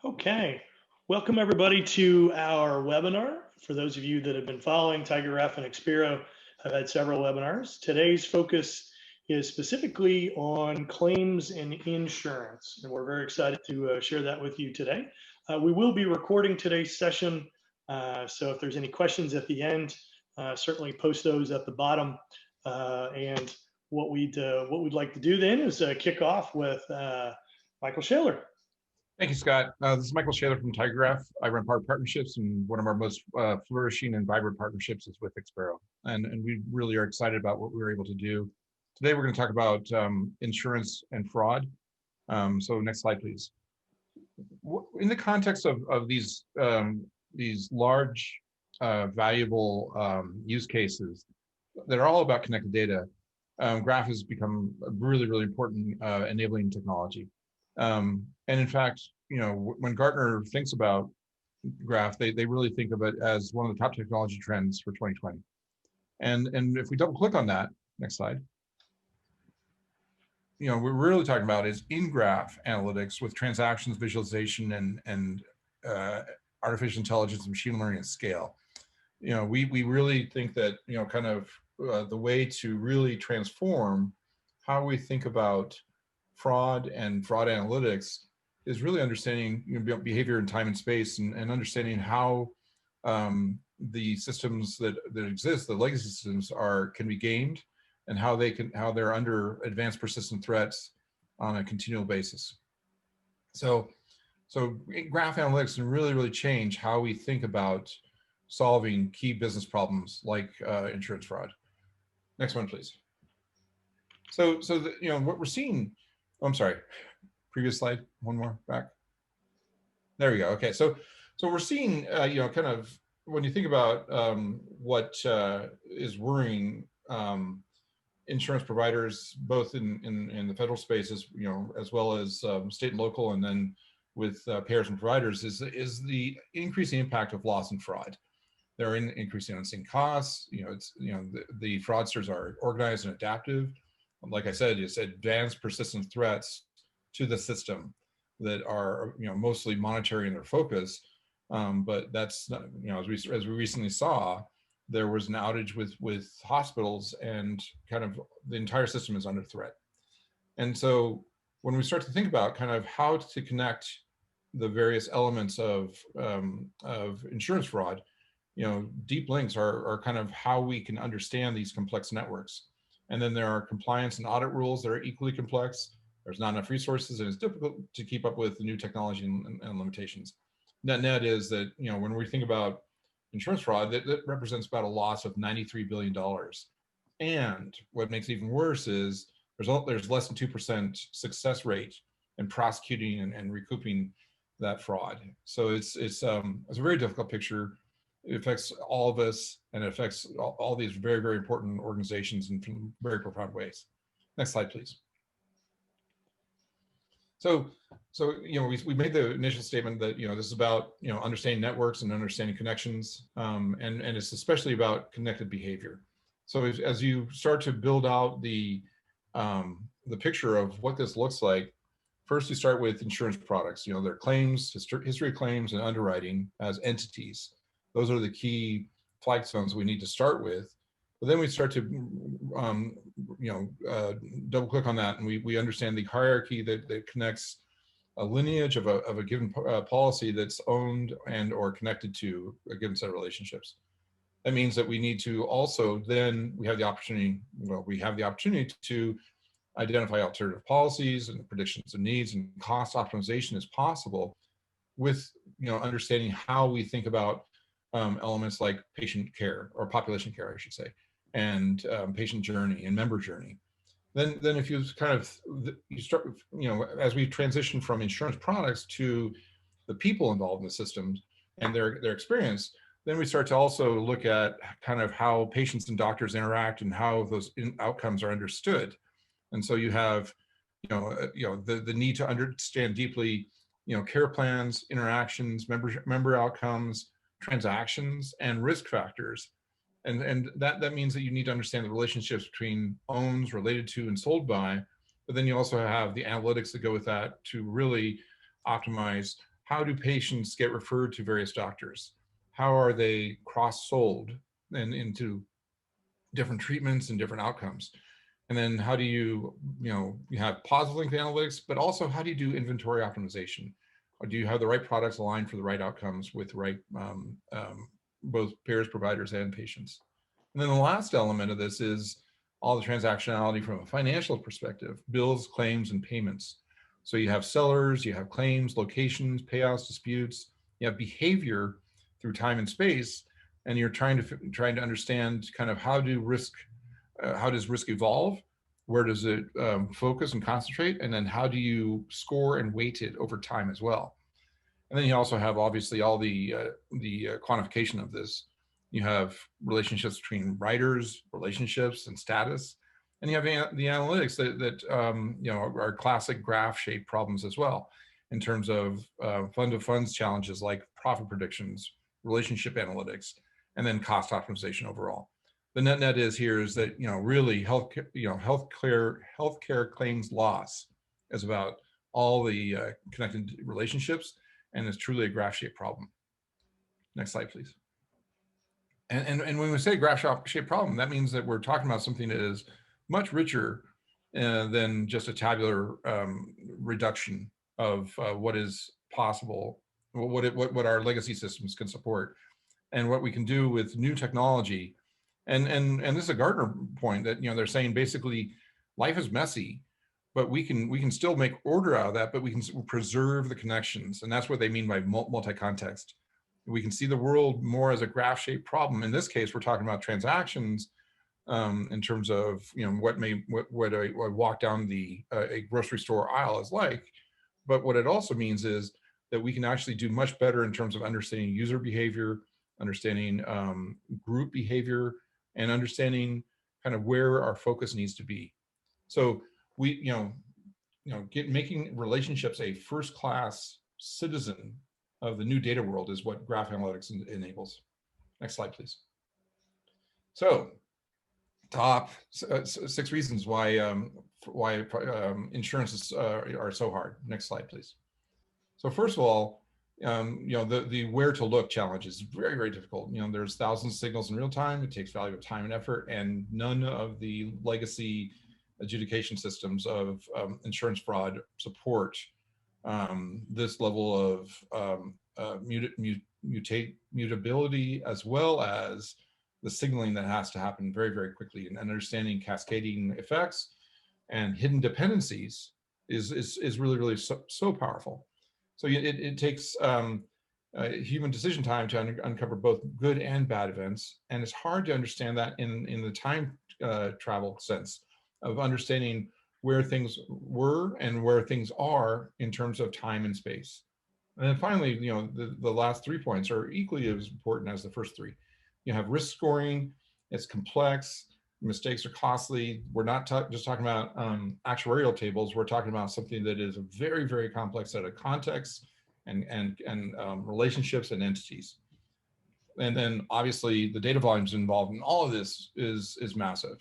Okay, welcome everybody to our webinar. For those of you that have been following TigerGraph and Expiro, I've had several webinars. Today's focus is specifically on claims and insurance, and we're very excited to share that with you today. We will be recording today's session, so if there's any questions at the end, certainly post those at the bottom. And what we'd like to do then is kick off with Michael Shaler. Thank you, Scott. This is Michael Shaler from TigerGraph. I run partnerships, and one of our most flourishing and vibrant partnerships is with Expiro. And we really are excited about what we were able to do. Today, we're going to talk about insurance and fraud. So next slide, please. In the context of these large, valuable use cases that are all about connected data, Graph has become a really, really important enabling technology. And in fact, when Gartner thinks about Graph, they really think of it as one of the top technology trends for 2020. And if we double click on that, next slide, what we're really talking about is in-graph analytics with transactions, visualization, and artificial intelligence and machine learning at scale. We really think that, the way to really transform how we think about fraud and fraud analytics is really understanding behavior in time and space, and understanding how the systems that exist, the legacy systems, can be gamed, and how they're under advanced persistent threats on a continual basis. So graph analytics can really change how we think about solving key business problems like insurance fraud. Next one, please. So what we're seeing. Oh, I'm sorry. Previous slide. One more back. There we go. Okay. So we're seeing, when you think about what is worrying insurance providers, both in the federal space, as well as state and local, and then with payers and providers, is the increasing impact of loss and fraud. They're increasing unseen costs. The fraudsters are organized and adaptive. Like I said, it's advanced persistent threats to the system that are mostly monetary in their focus. But that's not, as we recently saw, there was an outage with hospitals, and the entire system is under threat. And so when we start to think about how to connect the various elements of insurance fraud, deep links are how we can understand these complex networks. And then there are compliance and audit rules that are equally complex. There's not enough resources, and it's difficult to keep up with the new technology and limitations. Net is that, when we think about insurance fraud, that represents about a loss of $93 billion. And what makes it even worse is there's less than 2% success rate in prosecuting and recouping that fraud. So it's a very difficult picture. It affects all of us, and it affects all these very, very important organizations in very profound ways. Next slide, please. So we made the initial statement that this is about understanding networks and understanding connections, and it's especially about connected behavior. So as you start to build out the picture of what this looks like, first you start with insurance products. There are claims, history of claims, and underwriting as entities. Those are the key flag stones we need to start with. But then we start to, double click on that, and we understand the hierarchy that connects a lineage of a given policy that's owned and or connected to a given set of relationships. That means that we need to also we have the opportunity to identify alternative policies and predictions of needs, and cost optimization is possible with understanding how we think about elements like patient care, or population care, I should say, and patient journey and member journey. Then if you you start, as we transition from insurance products to the people involved in the systems and their experience, then we start to also look at how patients and doctors interact and how those outcomes are understood. And so you have, the need to understand deeply, care plans, interactions, member outcomes, transactions, and risk factors. And that means that you need to understand the relationships between owns, related to, and sold by. But then you also have the analytics that go with that to really optimize how do patients get referred to various doctors? How are they cross-sold and into different treatments and different outcomes? And then how do you have positive link analytics, but also how do you do inventory optimization? Or do you have the right products aligned for the right outcomes with right both payers, providers, and patients? And then the last element of this is all the transactionality from a financial perspective, bills, claims, and payments. So you have sellers, you have claims, locations, payouts, disputes, you have behavior through time and space, and you're trying to understand kind of how does risk evolve, where does it focus and concentrate, and then how do you score and weight it over time as well. And then you also have obviously all the quantification of this. You have relationships between writers, relationships, and status, and you have the analytics that are classic graph-shaped problems as well, in terms of fund-of-funds challenges like profit predictions, relationship analytics, and then cost optimization overall. The net is here is that really healthcare claims loss is about all the connected relationships, and it's truly a graph-shaped problem. Next slide, please. And when we say graph-shaped problem, that means that we're talking about something that is much richer than just a tabular reduction of what is possible, what our legacy systems can support, and what we can do with new technology. And this is a Gartner point that they're saying basically life is messy, but we can still make order out of that, but we can preserve the connections, and that's what they mean by multi-context. We can see the world more as a graph-shaped problem. In this case, we're talking about transactions in terms of what a walk down a grocery store aisle is like. But what it also means is that we can actually do much better in terms of understanding user behavior, understanding group behavior, and understanding kind of where our focus needs to be. So we making relationships a first-class citizen of the new data world is what graph analytics enables. Next slide, please. So, top 6 reasons why insurances are so hard. Next slide, please. So first of all, the where to look challenge is very, very difficult. There's thousands of signals in real time. It takes valuable time and effort, and none of the legacy adjudication systems of insurance fraud support this level of mutability, as well as the signaling that has to happen very, very quickly, and understanding cascading effects and hidden dependencies is really, really so powerful. So it takes human decision time to uncover both good and bad events, and it's hard to understand that in the time travel sense of understanding where things were and where things are in terms of time and space. And then finally, the last 3 points are equally as important as the first 3. You have risk scoring, it's complex, mistakes are costly. We're not just talking about actuarial tables, we're talking about something that is a very, very complex set of contexts and relationships and entities. And then obviously the data volumes involved in all of this is massive.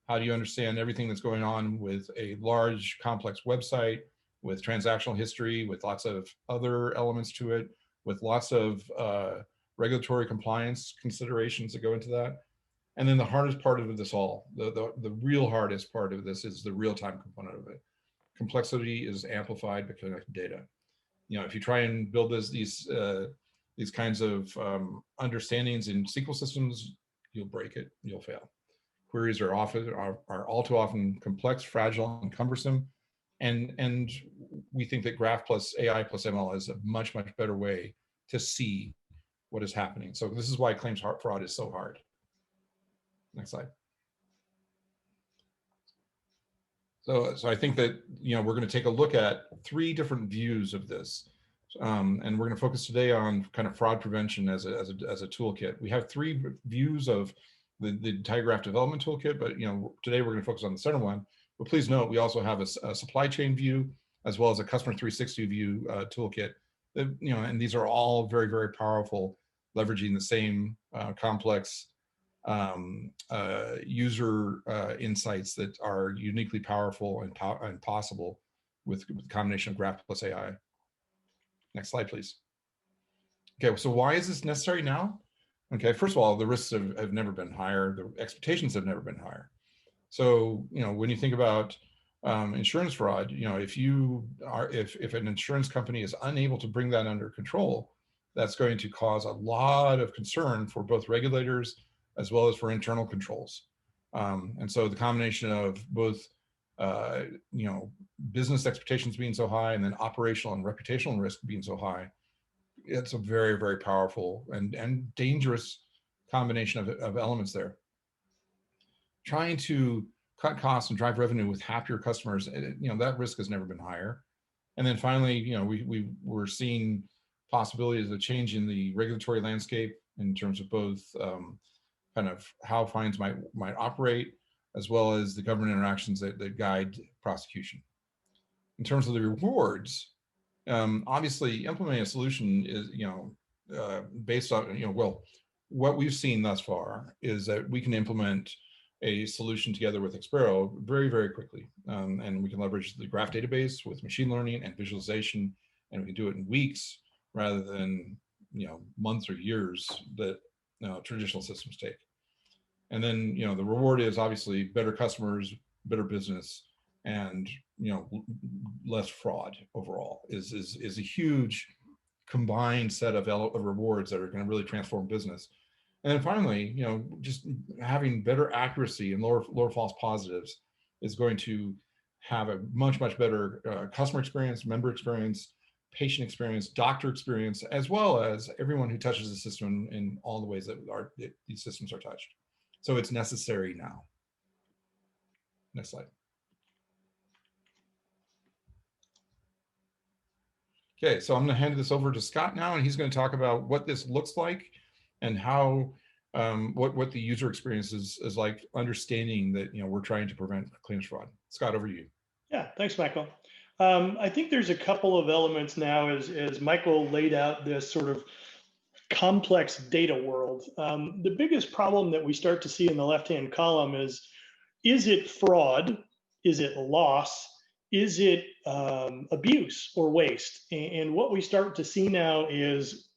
How do you understand everything that's going on with a large, complex website, with transactional history, with lots of other elements to it, with lots of regulatory compliance considerations that go into that? And then the hardest part of this all, the real hardest part of this is the real-time component of it. Complexity is amplified by connected data. If you try and build these kinds of understandings in SQL systems, you'll break it, you'll fail. Queries are all too often complex, fragile, and cumbersome. And we think that graph plus AI plus ML is a much, much better way to see what is happening. So this is why claims fraud is so hard. Next slide. So I think that we're going to take a look at 3 different views of this, and we're going to focus today on kind of fraud prevention as a toolkit. We have 3 views of the TigerGraph development toolkit, but today we're going to focus on the center one. But please note, we also have a supply chain view as well as a customer 360 view toolkit. And these are all very, very powerful, leveraging the same complex user insights that are uniquely powerful and possible with the combination of graph plus AI. Next slide, please. Okay, so why is this necessary now? Okay, first of all, the risks have never been higher. The expectations have never been higher. So, when you think about insurance fraud, if an insurance company is unable to bring that under control, that's going to cause a lot of concern for both regulators as well as for internal controls. And so the combination of both, business expectations being so high and then operational and reputational risk being so high, it's a very, very powerful and dangerous combination of elements there. Trying to cut costs and drive revenue with happier customers, that risk has never been higher. And then finally, we're seeing possibilities of change in the regulatory landscape in terms of both kind of how fines might operate, as well as the government interactions that guide prosecution. In terms of the rewards, obviously implementing a solution is, based on, well, what we've seen thus far is that we can implement a solution together with Expero very, very quickly. And we can leverage the graph database with machine learning and visualization, and we can do it in weeks rather than, months or years that traditional systems take. And then, the reward is obviously better customers, better business, and, less fraud overall is a huge combined set of rewards that are going to really transform business. And then finally, just having better accuracy and lower false positives is going to have a much, much better customer experience, member experience, patient experience, doctor experience, as well as everyone who touches the system in all the ways that these systems are touched. So it's necessary now. Next slide. Okay, so I'm going to hand this over to Scott now, and he's going to talk about what this looks like and how what the user experience is like, understanding that we're trying to prevent claims fraud. Scott, over to you. Yeah, thanks, Michael. I think there's a couple of elements now as Michael laid out this sort of complex data world. The biggest problem that we start to see in the left-hand column is it fraud? Is it loss? Is it abuse or waste? And what we start to see now is,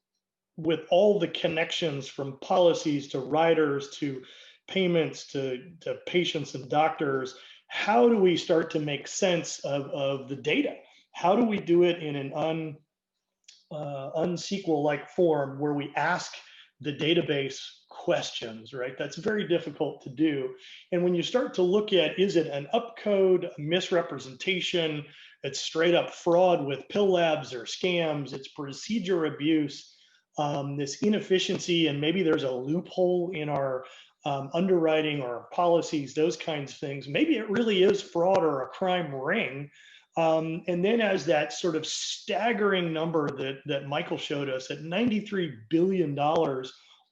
with all the connections from policies to riders to payments to patients and doctors, how do we start to make sense of the data? How do we do it in an un-SQL-like form where we ask the database questions, right? That's very difficult to do. And when you start to look at, is it an upcode, a misrepresentation, it's straight up fraud with pill labs or scams, it's procedure abuse, this inefficiency, and maybe there's a loophole in our underwriting or our policies, those kinds of things. Maybe it really is fraud or a crime ring. And then as that sort of staggering number that Michael showed us at $93 billion,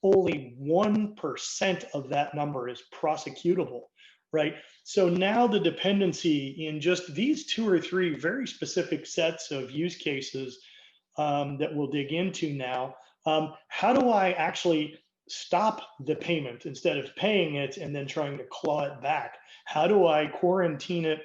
only 1% of that number is prosecutable, right? So now the dependency in just these 2 or 3 very specific sets of use cases that we'll dig into now, how do I actually stop the payment instead of paying it and then trying to claw it back? How do I quarantine it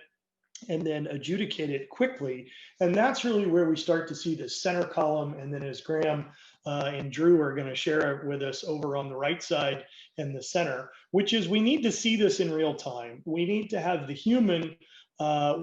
and then adjudicate it quickly? And that's really where we start to see the center column. And then as Graham and Drew are going to share it with us over on the right side in the center, which is we need to see this in real time. We need to have the human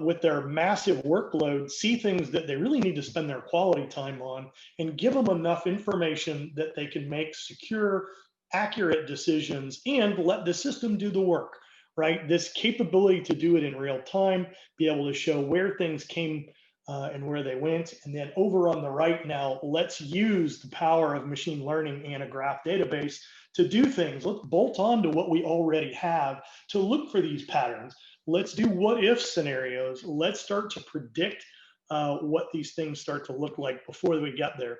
with their massive workload see things that they really need to spend their quality time on, and give them enough information that they can make secure, accurate decisions and let the system do the work, right? This capability to do it in real time, be able to show where things came and where they went. And then over on the right now, let's use the power of machine learning and a graph database to do things. Let's bolt on to what we already have to look for these patterns. Let's do what if scenarios. Let's start to predict what these things start to look like before we get there.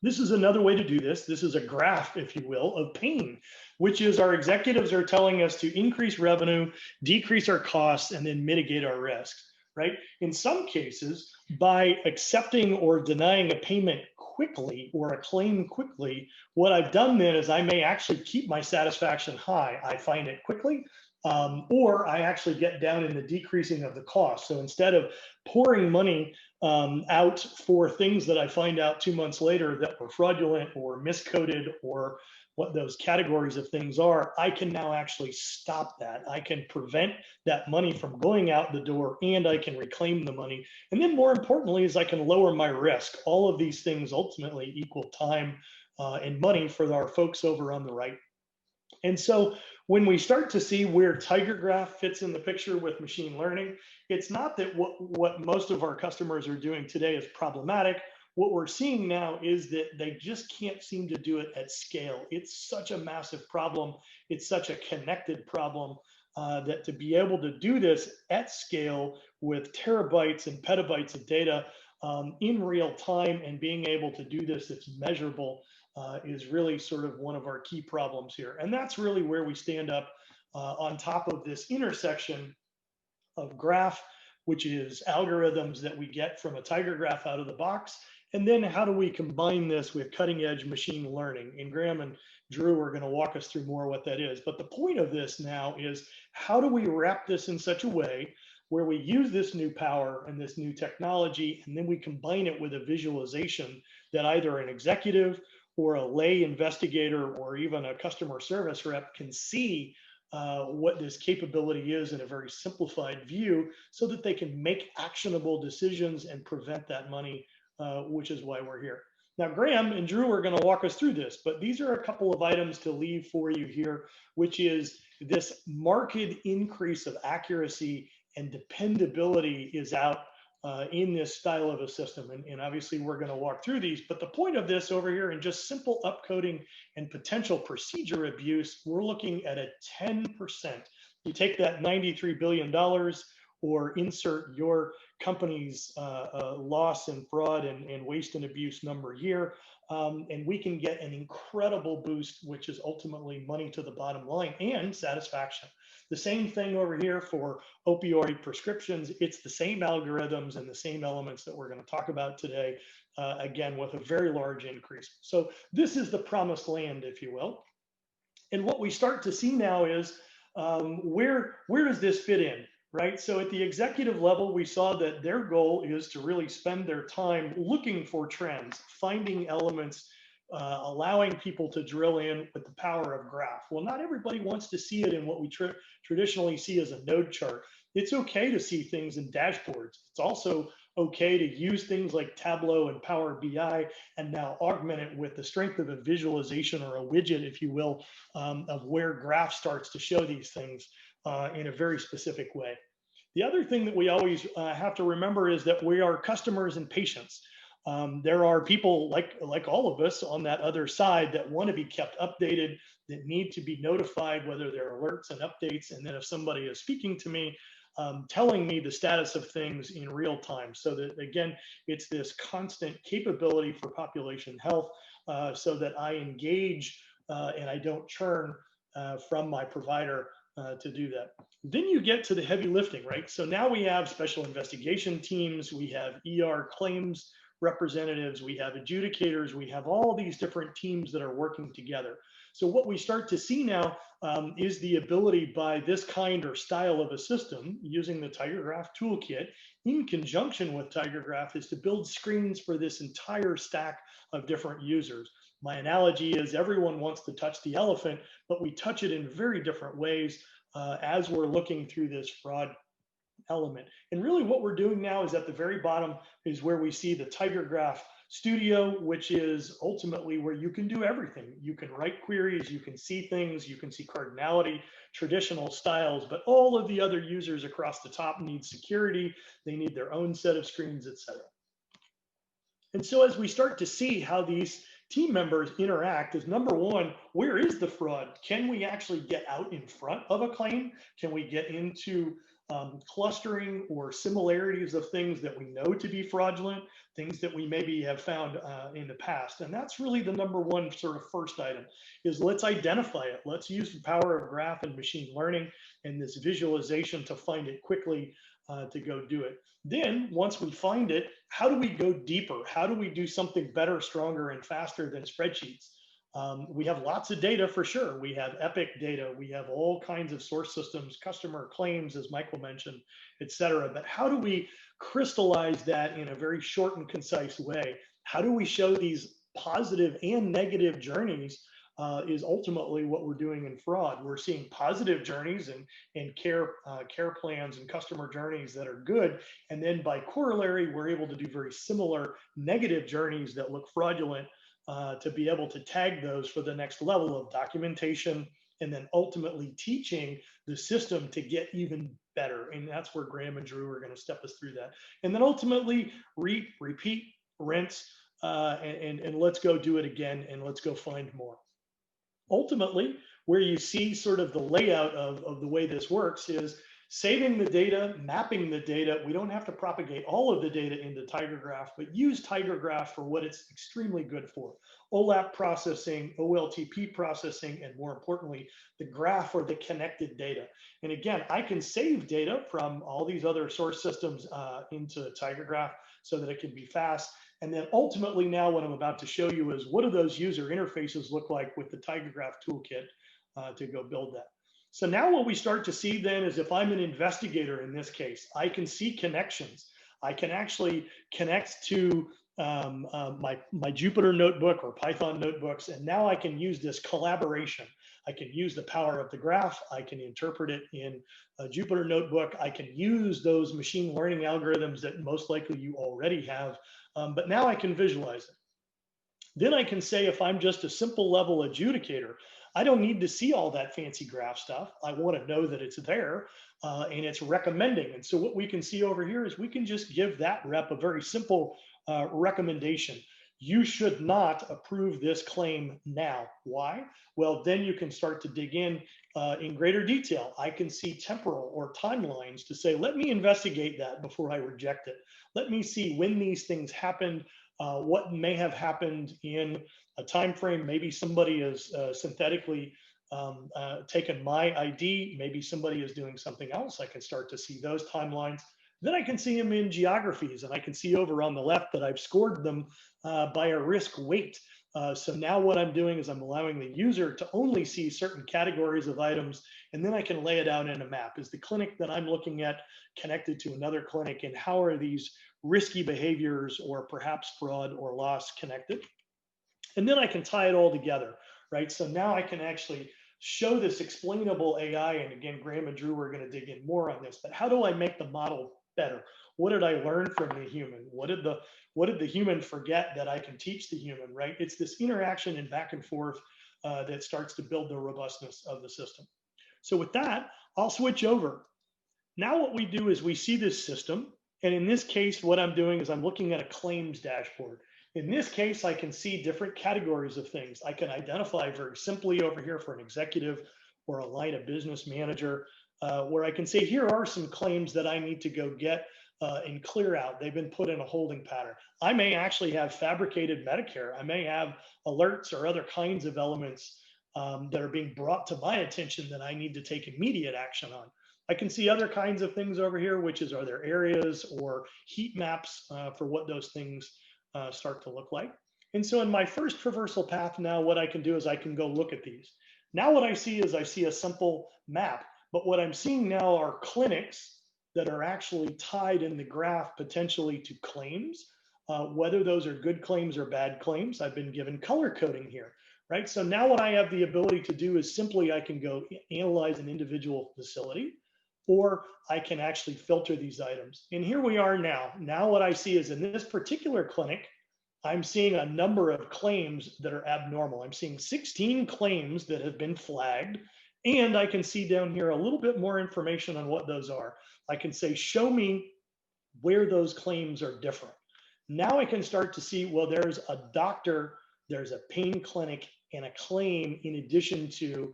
This is another way to do this. This is a graph, if you will, of pain, which is our executives are telling us to increase revenue, decrease our costs, and then mitigate our risks, right? In some cases, by accepting or denying a payment quickly or a claim quickly, what I've done then is I may actually keep my satisfaction high. I find it quickly, or I actually get down in the decreasing of the cost. So instead of pouring money out for things that I find out 2 months later that were fraudulent or miscoded or what those categories of things are, I can now actually stop that. I can prevent that money from going out the door, and I can reclaim the money. And then more importantly is I can lower my risk. All of these things ultimately equal time and money for our folks over on the right. And so when we start to see where TigerGraph fits in the picture with machine learning, it's not that what most of our customers are doing today is problematic. What we're seeing now is that they just can't seem to do it at scale. It's such a massive problem. It's such a connected problem that to be able to do this at scale with terabytes and petabytes of data in real time and being able to do this that's measurable is really sort of one of our key problems here. And that's really where we stand up on top of this intersection of graph, which is algorithms that we get from a TigerGraph out of the box. And then how do we combine this with cutting edge machine learning? And Graham and Drew are going to walk us through more what that is. But the point of this now is how do we wrap this in such a way where we use this new power and this new technology, and then we combine it with a visualization that either an executive or a lay investigator or even a customer service rep can see what this capability is in a very simplified view so that they can make actionable decisions and prevent that money, which is why we're here. Now, Graham and Drew are going to walk us through this, but these are a couple of items to leave for you here, which is this marked increase of accuracy and dependability is out in this style of a system. And obviously we're going to walk through these, but the point of this over here in just simple upcoding and potential procedure abuse, we're looking at a 10%. You take that $93 billion or insert your company's loss and fraud and waste and abuse number here, and we can get an incredible boost, which is ultimately money to the bottom line and satisfaction. The same thing over here for opioid prescriptions. It's the same algorithms and the same elements that we're going to talk about today, again, with a very large increase. So this is the promised land, if you will. And what we start to see now is where does this fit in, right? So at the executive level, we saw that their goal is to really spend their time looking for trends, finding elements, allowing people to drill in with the power of graph. Well, not everybody wants to see it in what we traditionally see as a node chart. It's okay to see things in dashboards. It's also okay to use things like Tableau and Power BI and now augment it with the strength of a visualization or a widget, if you will, of where graph starts to show these things in a very specific way. The other thing that we always have to remember is that we are customers and patients. There are people like all of us on that other side that want to be kept updated, that need to be notified whether there are alerts and updates. And then if somebody is speaking to me, telling me the status of things in real time. So that, again, it's this constant capability for population health so that I engage and I don't churn from my provider to do that. Then you get to the heavy lifting, right? So now we have special investigation teams, we have ER claims representatives, we have adjudicators, we have all these different teams that are working together. So what we start to see now is the ability by this kind or style of a system using the TigerGraph toolkit in conjunction with TigerGraph is to build screens for this entire stack of different users. My analogy is everyone wants to touch the elephant, but we touch it in very different ways as we're looking through this fraud element. And really what we're doing now is at the very bottom is where we see the TigerGraph Studio, which is ultimately where you can do everything. You can write queries, you can see things, you can see cardinality, traditional styles, but all of the other users across the top need security. They need their own set of screens, etc. And so as we start to see how these team members interact is number one, where is the fraud? Can we actually get out in front of a claim? Can we get into clustering or similarities of things that we know to be fraudulent, things that we maybe have found in the past? And that's really the number one sort of first item is let's identify it. Let's use the power of graph and machine learning and this visualization to find it quickly to go do it. Then once we find it, how do we go deeper? How do we do something better, stronger, and faster than spreadsheets? We have lots of data for sure. We have Epic data. We have all kinds of source systems, customer claims, as Michael mentioned, et cetera. But how do we crystallize that in a very short and concise way. How do we show these positive and negative journeys is ultimately what we're doing in fraud. We're seeing positive journeys and care plans and customer journeys that are good. And then by corollary, we're able to do very similar negative journeys that look fraudulent to be able to tag those for the next level of documentation and then ultimately teaching the system to get even better. And that's where Graham and Drew are going to step us through that. And then ultimately repeat, rinse, and let's go do it again and let's go find more. Ultimately, where you see sort of the layout of the way this works is saving the data, mapping the data. We don't have to propagate all of the data into TigerGraph, but use TigerGraph for what it's extremely good for. OLAP processing, OLTP processing, and more importantly, the graph or the connected data. And again, I can save data from all these other source systems into TigerGraph so that it can be fast. And then ultimately now what I'm about to show you is what do those user interfaces look like with the TigerGraph toolkit to go build that. So now what we start to see then is if I'm an investigator in this case, I can see connections. I can actually connect to my Jupyter notebook or Python notebooks, and now I can use this collaboration. I can use the power of the graph. I can interpret it in a Jupyter notebook. I can use those machine learning algorithms that most likely you already have, but now I can visualize it. Then I can say if I'm just a simple level adjudicator, I don't need to see all that fancy graph stuff. I want to know that it's there and it's recommending. And so what we can see over here is we can just give that rep a very simple recommendation. You should not approve this claim now. Why? Well, then you can start to dig in greater detail. I can see temporal or timelines to say, let me investigate that before I reject it. Let me see when these things happened, what may have happened in a time frame. Maybe somebody has synthetically taken my ID. Maybe somebody is doing something else. I can start to see those timelines. Then I can see them in geographies, and I can see over on the left that I've scored them by a risk weight. So now what I'm doing is I'm allowing the user to only see certain categories of items, and then I can lay it out in a map. Is the clinic that I'm looking at connected to another clinic, and how are these risky behaviors or perhaps fraud or loss connected? And then I can tie it all together, right? So now I can actually show this explainable AI. And again, Graham and Drew are going to dig in more on this, but how do I make the model better? What did I learn from the human? What did the human forget that I can teach the human, right? It's this interaction and back and forth that starts to build the robustness of the system. So with that, I'll switch over. Now what we do is we see this system. And in this case, what I'm doing is I'm looking at a claims dashboard. In this case, I can see different categories of things. I can identify very simply over here for an executive or a line of business manager, where I can say, here are some claims that I need to go get and clear out. They've been put in a holding pattern. I may actually have fabricated Medicare. I may have alerts or other kinds of elements that are being brought to my attention that I need to take immediate action on. I can see other kinds of things over here, which is, are there areas or heat maps for what those things start to look like? And so in my first traversal path now, what I can do is I can go look at these. Now what I see is I see a simple map, but what I'm seeing now are clinics that are actually tied in the graph potentially to claims, whether those are good claims or bad claims. I've been given color coding here, right? So now what I have the ability to do is simply I can go analyze an individual facility, or I can actually filter these items. And here we are now. Now what I see is in this particular clinic, I'm seeing a number of claims that are abnormal. I'm seeing 16 claims that have been flagged, and I can see down here a little bit more information on what those are. I can say, show me where those claims are different. Now I can start to see, well, there's a doctor, there's a pain clinic, and a claim in addition to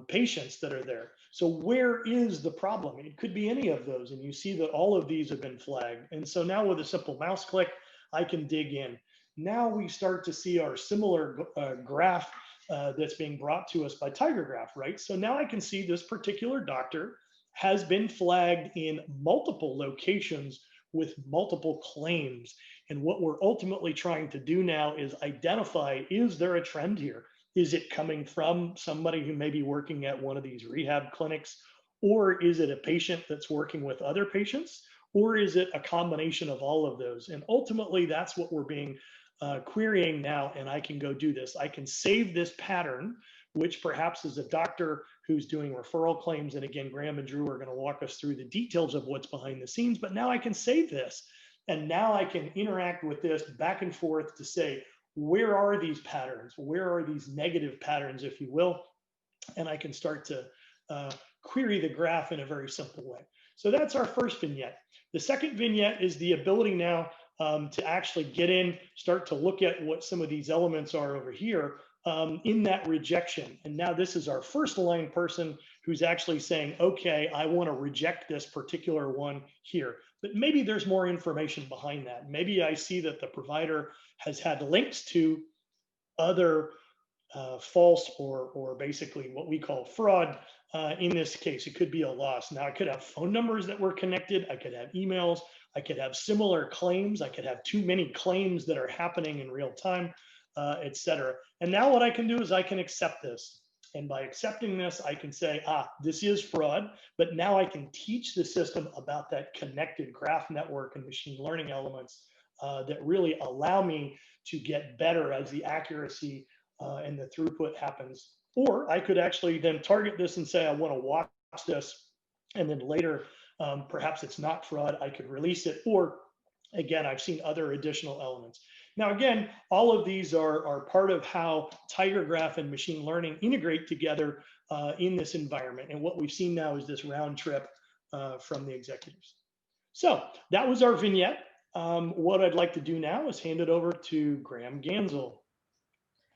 patients that are there. So where is the problem? It could be any of those. And you see that all of these have been flagged. And so now with a simple mouse click, I can dig in. Now we start to see our similar graph that's being brought to us by TigerGraph, right? So now I can see this particular doctor has been flagged in multiple locations with multiple claims. And what we're ultimately trying to do now is identify, is there a trend here? Is it coming from somebody who may be working at one of these rehab clinics? Or is it a patient that's working with other patients? or is it a combination of all of those? And ultimately, that's what we're being querying now, and I can go do this. I can save this pattern, which perhaps is a doctor who's doing referral claims. And again, Graham and Drew are going to walk us through the details of what's behind the scenes, but now I can save this. And now I can interact with this back and forth to say, where are these patterns? Where are these negative patterns, if you will? And I can start to query the graph in a very simple way. So that's our first vignette. The second vignette is the ability now to actually get in, start to look at what some of these elements are over here in that rejection. And now this is our first line person who's actually saying, okay, I want to reject this particular one here. But maybe there's more information behind that. Maybe I see that the provider has had links to other false or basically what we call fraud. In this case, it could be a loss. Now I could have phone numbers that were connected. I could have emails. I could have similar claims. I could have too many claims that are happening in real time, et cetera. And now what I can do is I can accept this. And by accepting this, I can say, this is fraud, but now I can teach the system about that connected graph network and machine learning elements that really allow me to get better as the accuracy and the throughput happens. Or I could actually then target this and say, I want to watch this, and then later, perhaps it's not fraud, I could release it. Or again, I've seen other additional elements. Now, again, all of these are part of how TigerGraph and machine learning integrate together in this environment. And what we've seen now is this round trip from the executives. So that was our vignette. What I'd like to do now is hand it over to Graham Gansel.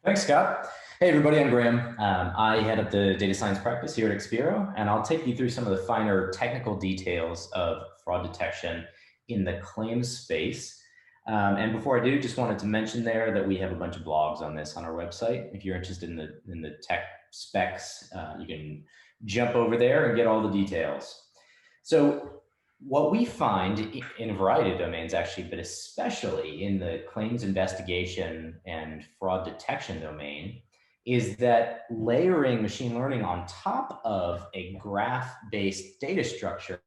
Thanks, Scott. Hey, everybody, I'm Graham. I head up the data science practice here at Expiro, and I'll take you through some of the finer technical details of fraud detection in the claims space. And before I do, just wanted to mention there that we have a bunch of blogs on this on our website. If you're interested in the tech specs, you can jump over there and get all the details. So what we find in a variety of domains, actually, but especially in the claims investigation and fraud detection domain, is that layering machine learning on top of a graph-based data structure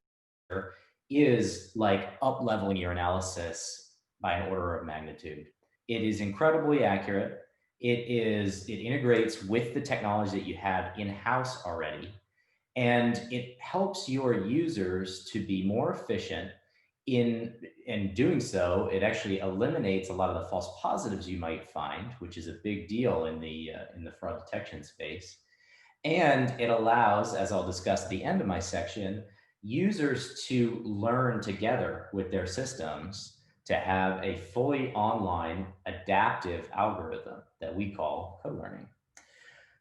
is like up-leveling your analysis by an order of magnitude. It is incredibly accurate. It integrates with the technology that you have in-house already. And it helps your users to be more efficient in doing so. It actually eliminates a lot of the false positives you might find, which is a big deal in the fraud detection space. And it allows, as I'll discuss at the end of my section, users to learn together with their systems to have a fully online adaptive algorithm that we call co-learning.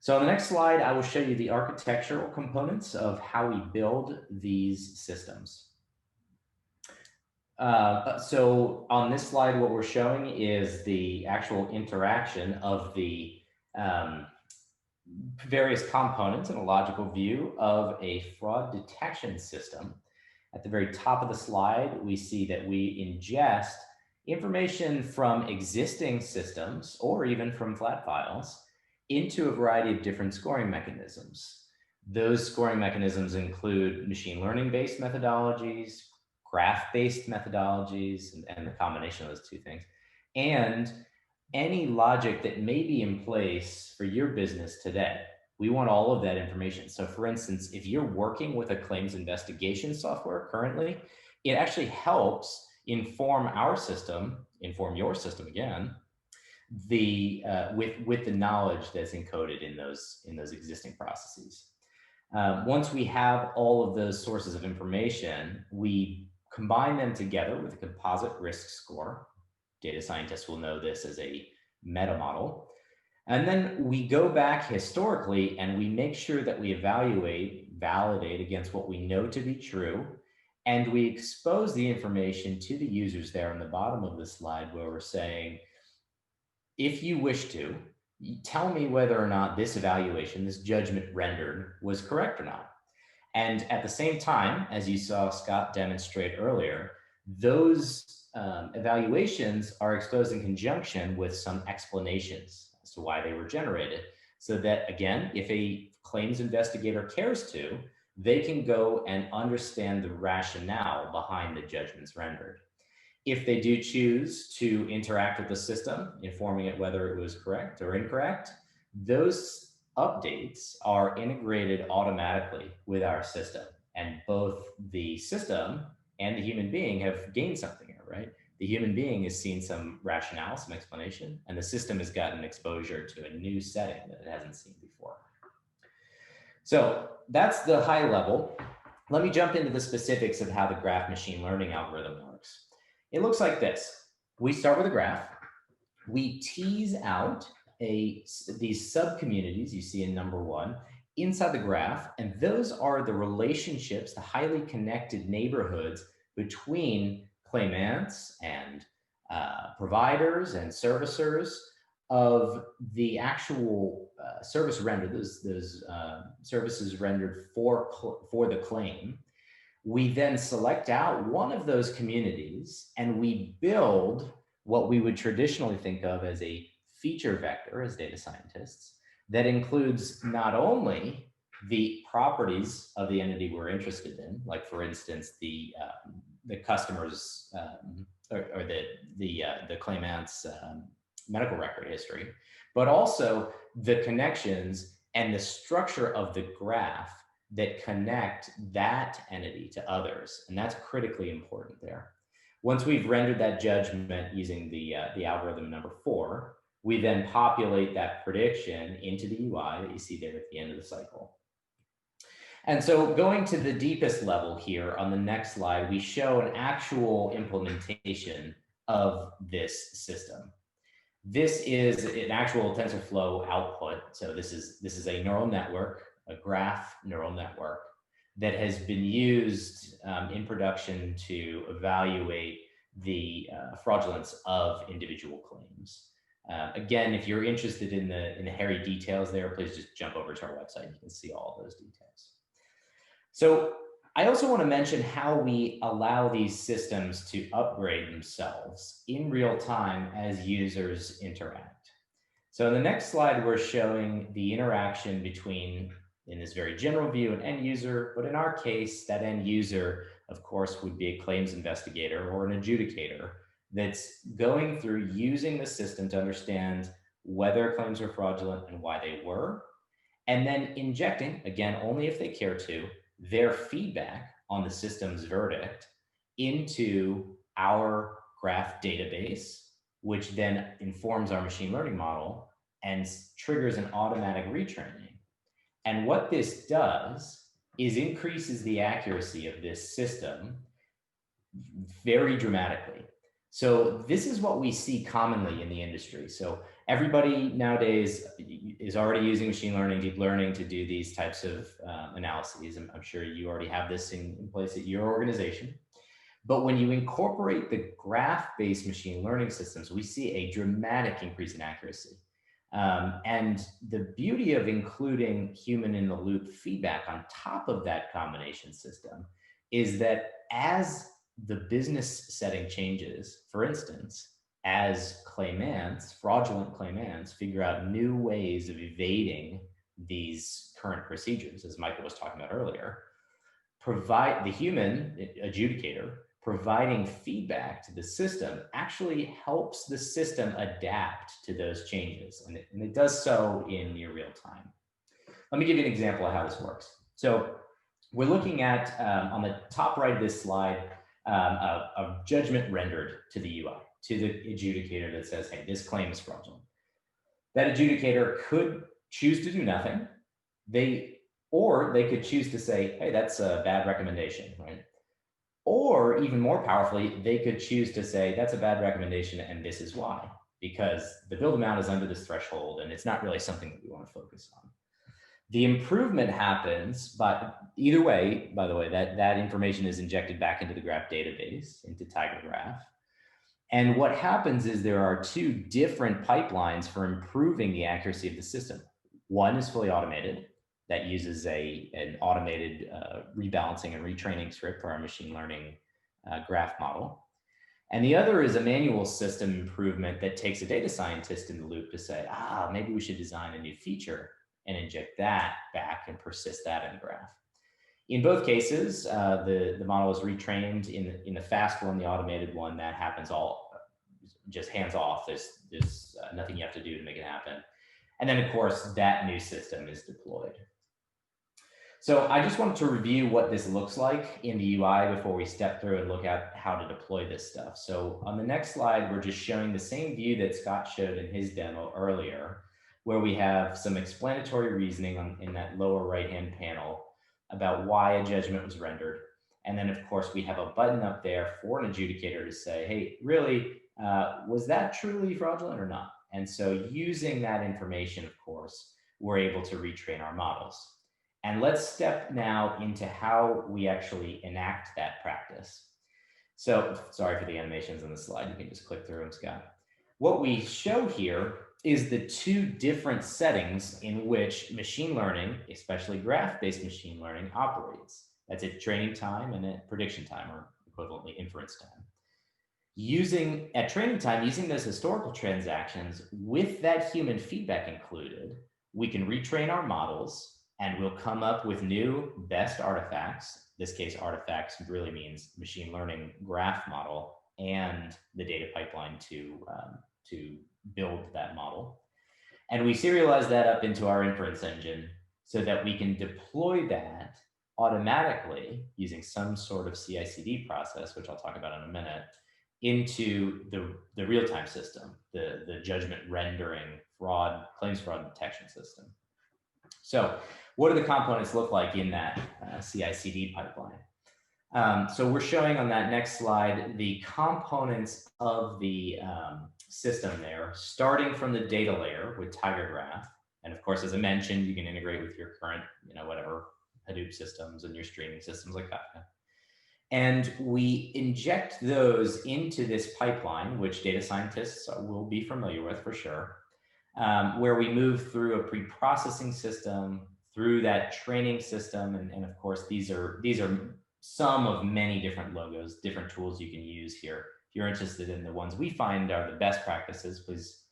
So on the next slide, I will show you the architectural components of how we build these systems. So on this slide, what we're showing is the actual interaction of the various components in a logical view of a fraud detection system. At the very top of the slide, we see that we ingest information from existing systems or even from flat files into a variety of different scoring mechanisms. Those scoring mechanisms include machine learning-based methodologies, graph-based methodologies, and the combination of those two things, and any logic that may be in place for your business today. We want all of that information. So for instance, if you're working with a claims investigation software currently, it actually helps inform our system, inform your system again, with the knowledge that's encoded in those existing processes. Once we have all of those sources of information, we combine them together with a composite risk score. Data scientists will know this as a meta model. And then we go back historically and we make sure that we validate against what we know to be true. And we expose the information to the users there on the bottom of the slide where we're saying, if you wish to, tell me whether or not this evaluation, this judgment rendered, was correct or not. And at the same time, as you saw Scott demonstrate earlier, those evaluations are exposed in conjunction with some explanations as to why they were generated. So that, again, if a claims investigator cares to, they can go and understand the rationale behind the judgments rendered. If they do choose to interact with the system, informing it whether it was correct or incorrect, those updates are integrated automatically with our system. And both the system and the human being have gained something here, right? The human being has seen some rationale, some explanation, and the system has gotten exposure to a new setting that it hasn't seen before. So that's the high level. Let me jump into the specifics of how the graph machine learning algorithm works. It looks like this. We start with a graph. We tease out these sub-communities you see in number 1 inside the graph, and those are the relationships, the highly connected neighborhoods between claimants and providers and servicers of the actual service rendered, those services rendered for the claim. We then select out one of those communities and we build what we would traditionally think of as a feature vector as data scientists that includes not only the properties of the entity we're interested in, like for instance, the customer's or the claimant's medical record history, but also the connections and the structure of the graph that connect that entity to others. And that's critically important there. Once we've rendered that judgment using the algorithm number 4, we then populate that prediction into the UI that you see there at the end of the cycle. And so going to the deepest level here on the next slide, we show an actual implementation of this system. This is an actual TensorFlow output. So this is a neural network, a graph neural network that has been used in production to evaluate the fraudulence of individual claims. Again, if you're interested in the hairy details there, please just jump over to our website. You can see all of those details. So I also want to mention how we allow these systems to upgrade themselves in real time as users interact. So in the next slide, we're showing the interaction between, in this very general view, an end user, but in our case, that end user, of course, would be a claims investigator or an adjudicator that's going through using the system to understand whether claims are fraudulent and why they were, and then injecting, again, only if they care to, their feedback on the system's verdict into our graph database, which then informs our machine learning model and triggers an automatic retraining. And what this does is increases the accuracy of this system very dramatically. So this is what we see commonly in the industry. So everybody nowadays is already using machine learning, deep learning to do these types of analyses. I'm sure you already have this in place at your organization. But when you incorporate the graph-based machine learning systems, we see a dramatic increase in accuracy. And the beauty of including human in the loop feedback on top of that combination system is that as the business setting changes, for instance, as claimants, fraudulent claimants, figure out new ways of evading these current procedures, as Michael was talking about earlier, provide the human adjudicator providing feedback to the system actually helps the system adapt to those changes. And it does so in near real time. Let me give you an example of how this works. So we're looking at, on the top right of this slide, a judgment rendered to the UI, to the adjudicator that says, hey, this claim is fraudulent. That adjudicator could choose to do nothing. Or they could choose to say, hey, that's a bad recommendation, right? Or even more powerfully, they could choose to say, that's a bad recommendation and this is why, because the build amount is under this threshold and it's not really something that we want to focus on. The improvement happens, but either way, by the way, that information is injected back into the graph database, into TigerGraph. And what happens is there are two different pipelines for improving the accuracy of the system. One is fully automated. That uses an automated rebalancing and retraining script for our machine learning graph model. And the other is a manual system improvement that takes a data scientist in the loop to say, maybe we should design a new feature and inject that back and persist that in the graph. In both cases, the model is retrained. In the fast one, the automated one, that happens all just hands off. There's nothing you have to do to make it happen. And then, of course, that new system is deployed. So I just wanted to review what this looks like in the UI before we step through and look at how to deploy this stuff. So on the next slide, we're just showing the same view that Scott showed in his demo earlier, where we have some explanatory reasoning in that lower right-hand panel about why a judgment was rendered. And then, of course, we have a button up there for an adjudicator to say, hey, really, was that truly fraudulent or not? And so using that information, of course, we're able to retrain our models. And let's step now into how we actually enact that practice. So sorry for the animations on the slide. You can just click through them, Scott. What we show here is the two different settings in which machine learning, especially graph-based machine learning, operates. That's at training time and at prediction time, or equivalently inference time. At training time, using those historical transactions with that human feedback included, we can retrain our models and we'll come up with new best artifacts. This case, artifacts really means machine learning graph model and the data pipeline to build that model. And we serialize that up into our inference engine so that we can deploy that automatically using some sort of CI/CD process, which I'll talk about in a minute, into the real-time system, the judgment rendering claims fraud detection system. So what do the components look like in that CI/CD pipeline? So we're showing on that next slide the components of the system there, starting from the data layer with TigerGraph. And of course, as I mentioned, you can integrate with your current, whatever Hadoop systems and your streaming systems like Kafka. And we inject those into this pipeline, which data scientists will be familiar with for sure, where we move through a pre-processing system, through that training system. And of course, these are some of many different logos, different tools you can use here. If you're interested in the ones we find are the best practices, please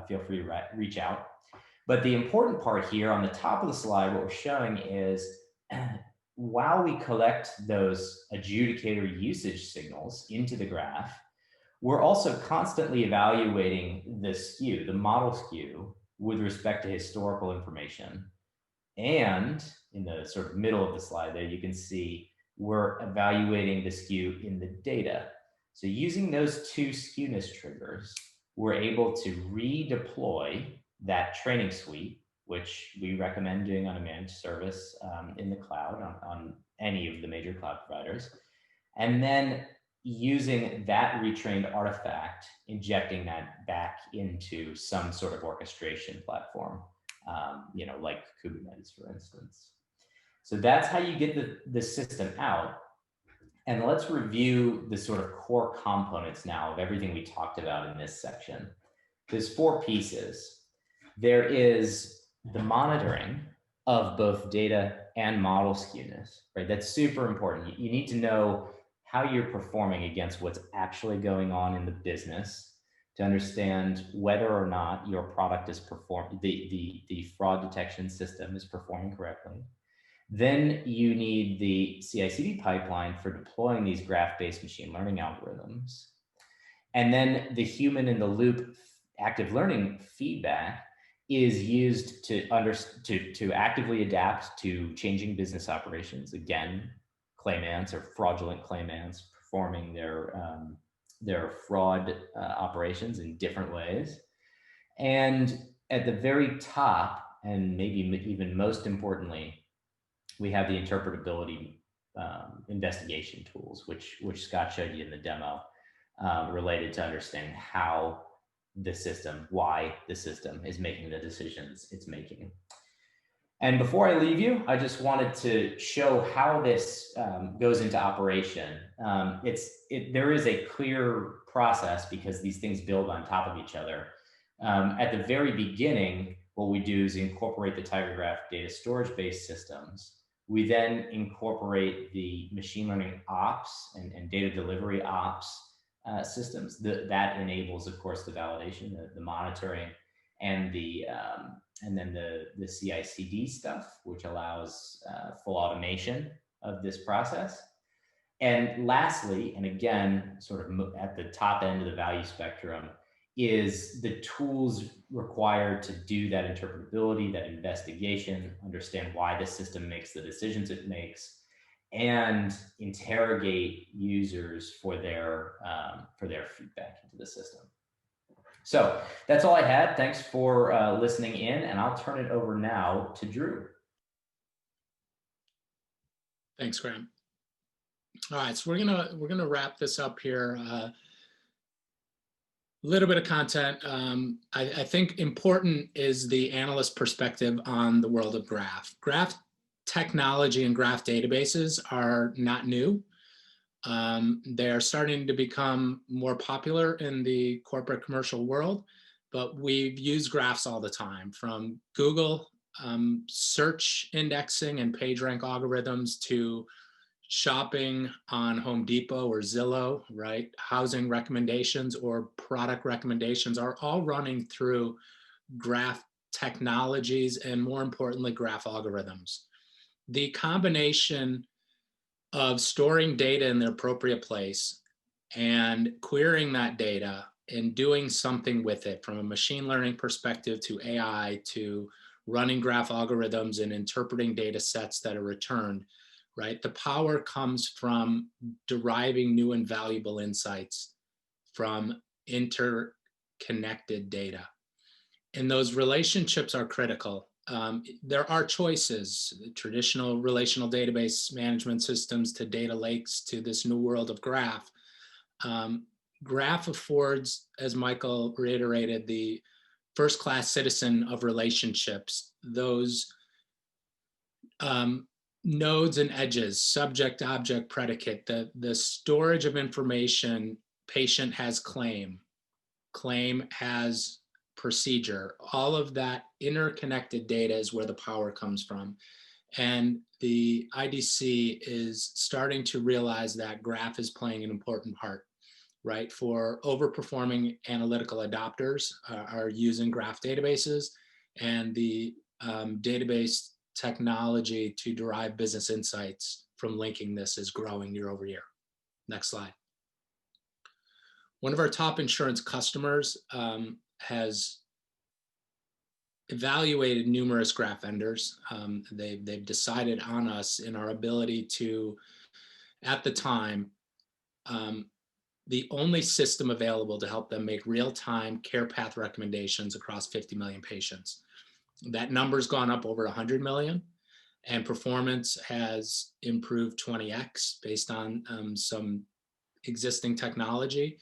feel free to reach out. But the important part here on the top of the slide, what we're showing is while we collect those adjudicator usage signals into the graph, we're also constantly evaluating the skew, the model skew, with respect to historical information. And in the sort of middle of the slide there, you can see we're evaluating the skew in the data. So using those two skewness triggers, we're able to redeploy that training suite, which we recommend doing on a managed service in the cloud on any of the major cloud providers. And then using that retrained artifact, injecting that back into some sort of orchestration platform, like Kubernetes, for instance. So that's how you get the system out. And let's review the sort of core components now of everything we talked about in this section. There's 4 pieces. There is the monitoring of both data and model skewness, right? That's super important. You need to know how you're performing against what's actually going on in the business to understand whether or not your product is the fraud detection system is performing correctly. Then you need the CI/CD pipeline for deploying these graph-based machine learning algorithms. And then the human in the loop active learning feedback is used to actively adapt to changing business operations. Again, claimants or fraudulent claimants performing their fraud operations in different ways. And at the very top, and maybe even most importantly, we have the interpretability investigation tools, which Scott showed you in the demo, related to understanding how why the system is making the decisions it's making. And before I leave you, I just wanted to show how this goes into operation. There is a clear process because these things build on top of each other. At the very beginning, what we do is incorporate the TigerGraph data storage-based systems. We then incorporate the machine learning ops and data delivery ops systems. That enables, of course, the validation, the monitoring, and then the CI/CD stuff, which allows full automation of this process. And lastly, and again, sort of at the top end of the value spectrum, is the tools required to do that interpretability, that investigation, understand why the system makes the decisions it makes, and interrogate users for their feedback into the system. So that's all I had. Thanks for listening in, and I'll turn it over now to Drew. Thanks, Graham. All right, so we're gonna wrap this up here. A little bit of content. I think important is the analyst perspective on the world of graph. Graph technology and graph databases are not new. They're starting to become more popular in the corporate commercial world, but we've used graphs all the time, from Google search indexing and PageRank algorithms to shopping on Home Depot or Zillow, right? Housing recommendations or product recommendations are all running through graph technologies and, more importantly, graph algorithms. The combination of storing data in the appropriate place and querying that data and doing something with it, from a machine learning perspective to AI to running graph algorithms and interpreting data sets that are returned, right? The power comes from deriving new and valuable insights from interconnected data. And those relationships are critical. There are choices, traditional relational database management systems to data lakes to this new world of graph. Graph affords, as Michael reiterated, the first-class citizen of relationships, those nodes and edges, subject, object, predicate, the storage of information. Patient has claim, claim has procedure. All of that interconnected data is where the power comes from. And the IDC is starting to realize that graph is playing an important part, right? For overperforming analytical adopters are using graph databases, and the database technology to derive business insights from linking this is growing year over year. Next slide. One of our top insurance customers has evaluated numerous graph vendors. They've decided on us in our ability to, at the time, the only system available to help them make real-time care path recommendations across 50 million patients. That number's gone up over 100 million, and performance has improved 20x based on some existing technology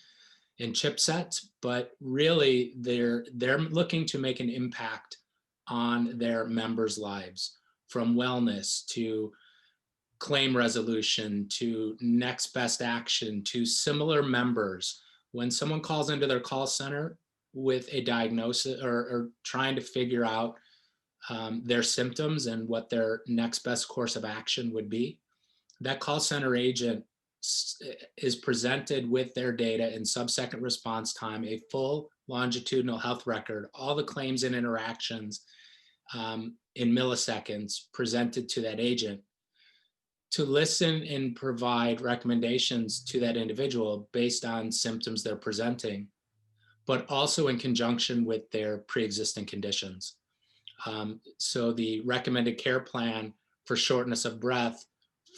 and chipsets. But really, they're looking to make an impact on their members' lives, from wellness to claim resolution to next best action to similar members. When someone calls into their call center with a diagnosis or trying to figure out their symptoms and what their next best course of action would be, that call center agent is presented with their data in sub-second response time, a full longitudinal health record, all the claims and interactions in milliseconds presented to that agent, to listen and provide recommendations to that individual based on symptoms they're presenting, but also in conjunction with their pre-existing conditions. So the recommended care plan for shortness of breath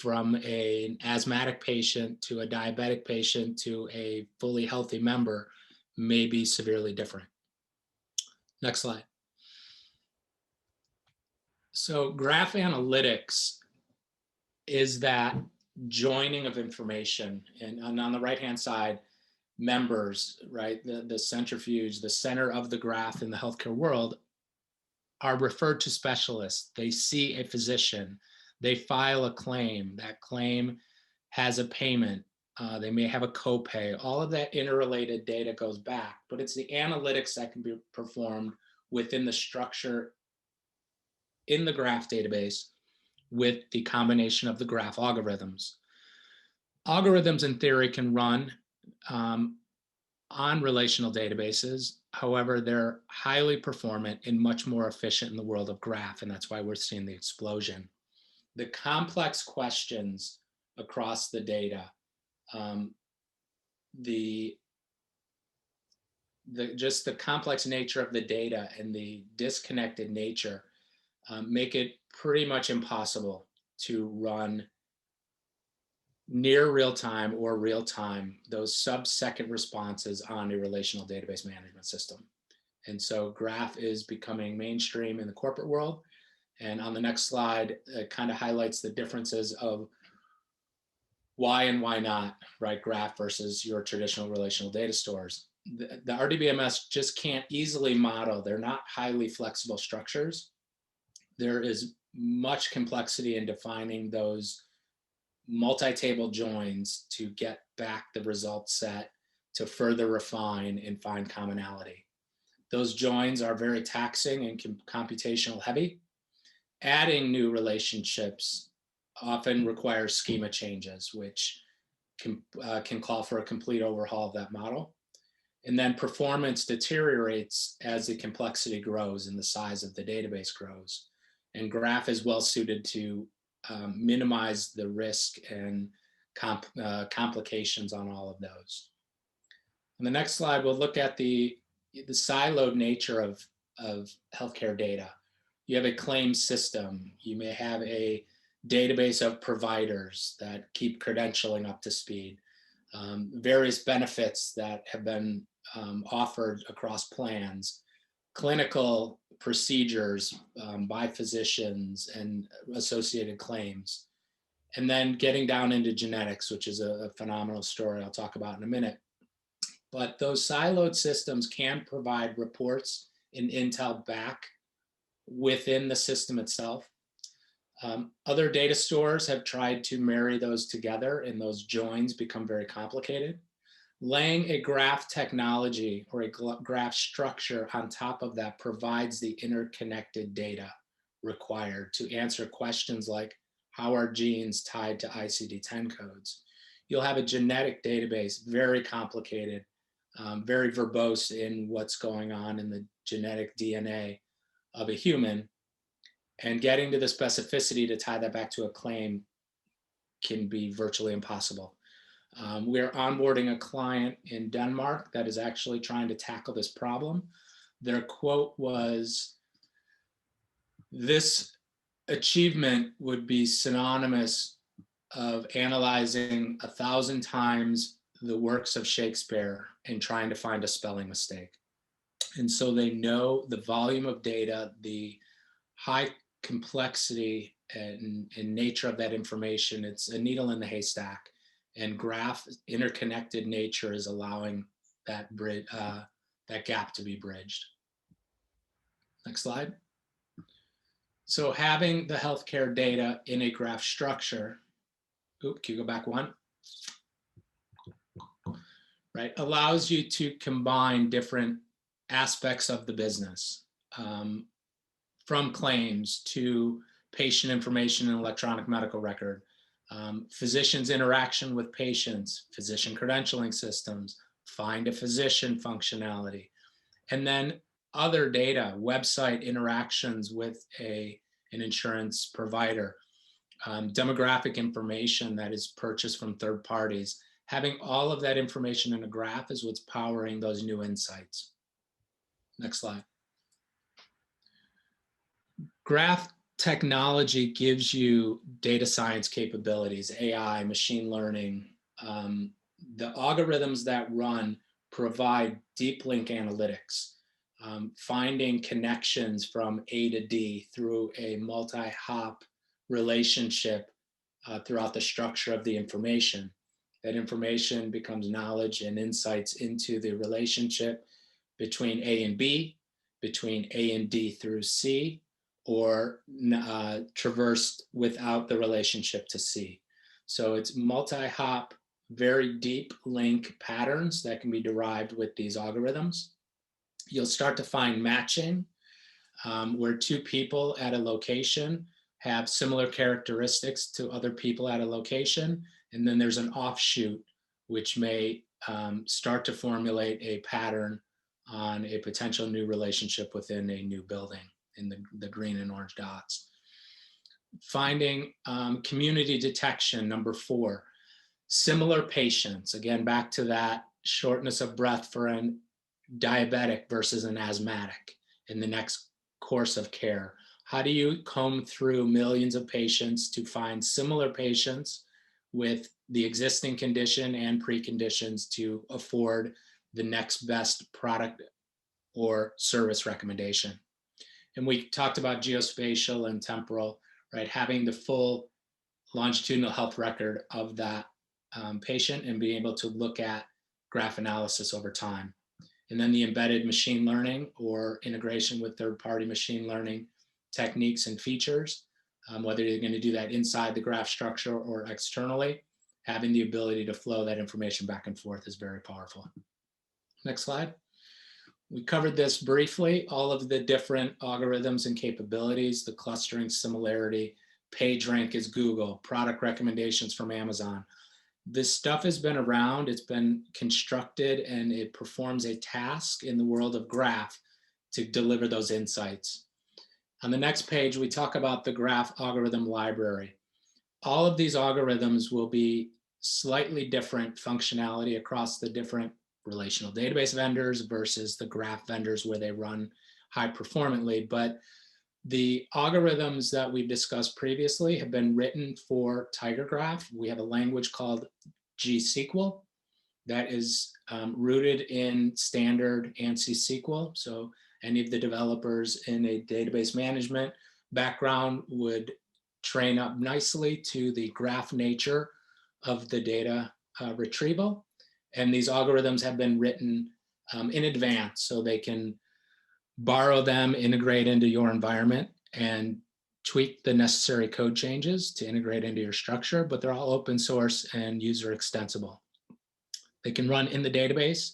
from an asthmatic patient to a diabetic patient to a fully healthy member may be severely different. Next slide. So graph analytics is that joining of information, and on the right-hand side, members, right? The centrifuge, the center of the graph in the healthcare world are referred to specialists. They see a physician, they file a claim, that claim has a payment, they may have a copay. All of that interrelated data goes back, but it's the analytics that can be performed within the structure in the graph database with the combination of the graph algorithms. Algorithms in theory can run on relational databases. However, they're highly performant and much more efficient in the world of graph, and that's why we're seeing the explosion. the complex questions across the data, just the complex nature of the data and the disconnected nature make it pretty much impossible to run near real-time or real-time, those sub-second responses on a relational database management system. And so Graph is becoming mainstream in the corporate world. And on the next slide, it kind of highlights the differences of why and why not, right? Graph versus your traditional relational data stores. The RDBMS just can't easily model. They're not highly flexible structures. There is much complexity in defining those multi-table joins to get back the result set to further refine and find commonality. Those joins are very taxing and computational heavy. Adding new relationships often requires schema changes, which can call for a complete overhaul of that model. And then performance deteriorates as the complexity grows and the size of the database grows. And Graph is well suited to minimize the risk and complications on all of those. On the next slide, we'll look at the siloed nature of healthcare data. You have a claims system. You may have a database of providers that keep credentialing up to speed, various benefits that have been offered across plans, clinical procedures by physicians and associated claims, and then getting down into genetics, which is a phenomenal story I'll talk about in a minute. But those siloed systems can provide reports and intel back within the system itself. Other data stores have tried to marry those together, and those joins become very complicated. Laying a graph technology or a graph structure on top of that provides the interconnected data required to answer questions like, how are genes tied to ICD-10 codes? You'll have a genetic database, very complicated, very verbose in what's going on in the genetic DNA of a human, and getting to the specificity to tie that back to a claim can be virtually impossible. We're onboarding a client in Denmark that is actually trying to tackle this problem. Their quote was, "This achievement would be synonymous of analyzing 1,000 times the works of Shakespeare and trying to find a spelling mistake." And so they know the volume of data, the high complexity and nature of that information. It's a needle in the haystack, and Graph interconnected nature is allowing that gap to be bridged. Next slide. So having the healthcare data in a graph structure, can you go back one? Right, allows you to combine different aspects of the business, from claims to patient information and electronic medical record, physicians' interaction with patients, physician credentialing systems, find a physician functionality, and then other data, website interactions with an insurance provider, demographic information that is purchased from third parties. Having all of that information in a graph is what's powering those new insights. Next slide. Graph technology gives you data science capabilities, AI, machine learning. The algorithms that run provide deep link analytics, finding connections from A to D through a multi-hop relationship throughout the structure of the information. That information becomes knowledge and insights into the relationship between A and B, between A and D through C, or traversed without the relationship to C. So it's multi-hop, very deep link patterns that can be derived with these algorithms. You'll start to find matching where two people at a location have similar characteristics to other people at a location. And then there's an offshoot, which may start to formulate a pattern on a potential new relationship within a new building in the green and orange dots. finding community detection, number 4. Similar patients, again, back to that shortness of breath for a diabetic versus an asthmatic in the next course of care. How do you comb through millions of patients to find similar patients with the existing condition and preconditions to afford the next best product or service recommendation? And we talked about geospatial and temporal, right? Having the full longitudinal health record of that patient and being able to look at graph analysis over time. And then the embedded machine learning or integration with third-party machine learning techniques and features, whether you're going to do that inside the graph structure or externally, having the ability to flow that information back and forth is very powerful. Next slide. We covered this briefly, all of the different algorithms and capabilities, the clustering similarity, PageRank is Google, product recommendations from Amazon. This stuff has been around, it's been constructed, and it performs a task in the world of graph to deliver those insights. On the next page, we talk about the graph algorithm library. All of these algorithms will be slightly different functionality across the different relational database vendors versus the graph vendors where they run high performantly, but the algorithms that we've discussed previously have been written for TigerGraph. We have a language called GSQL that is rooted in standard ANSI SQL. So any of the developers in a database management background would train up nicely to the graph nature of the data retrieval. And these algorithms have been written in advance so they can borrow them, integrate into your environment, and tweak the necessary code changes to integrate into your structure, but they're all open source and user extensible. They can run in the database,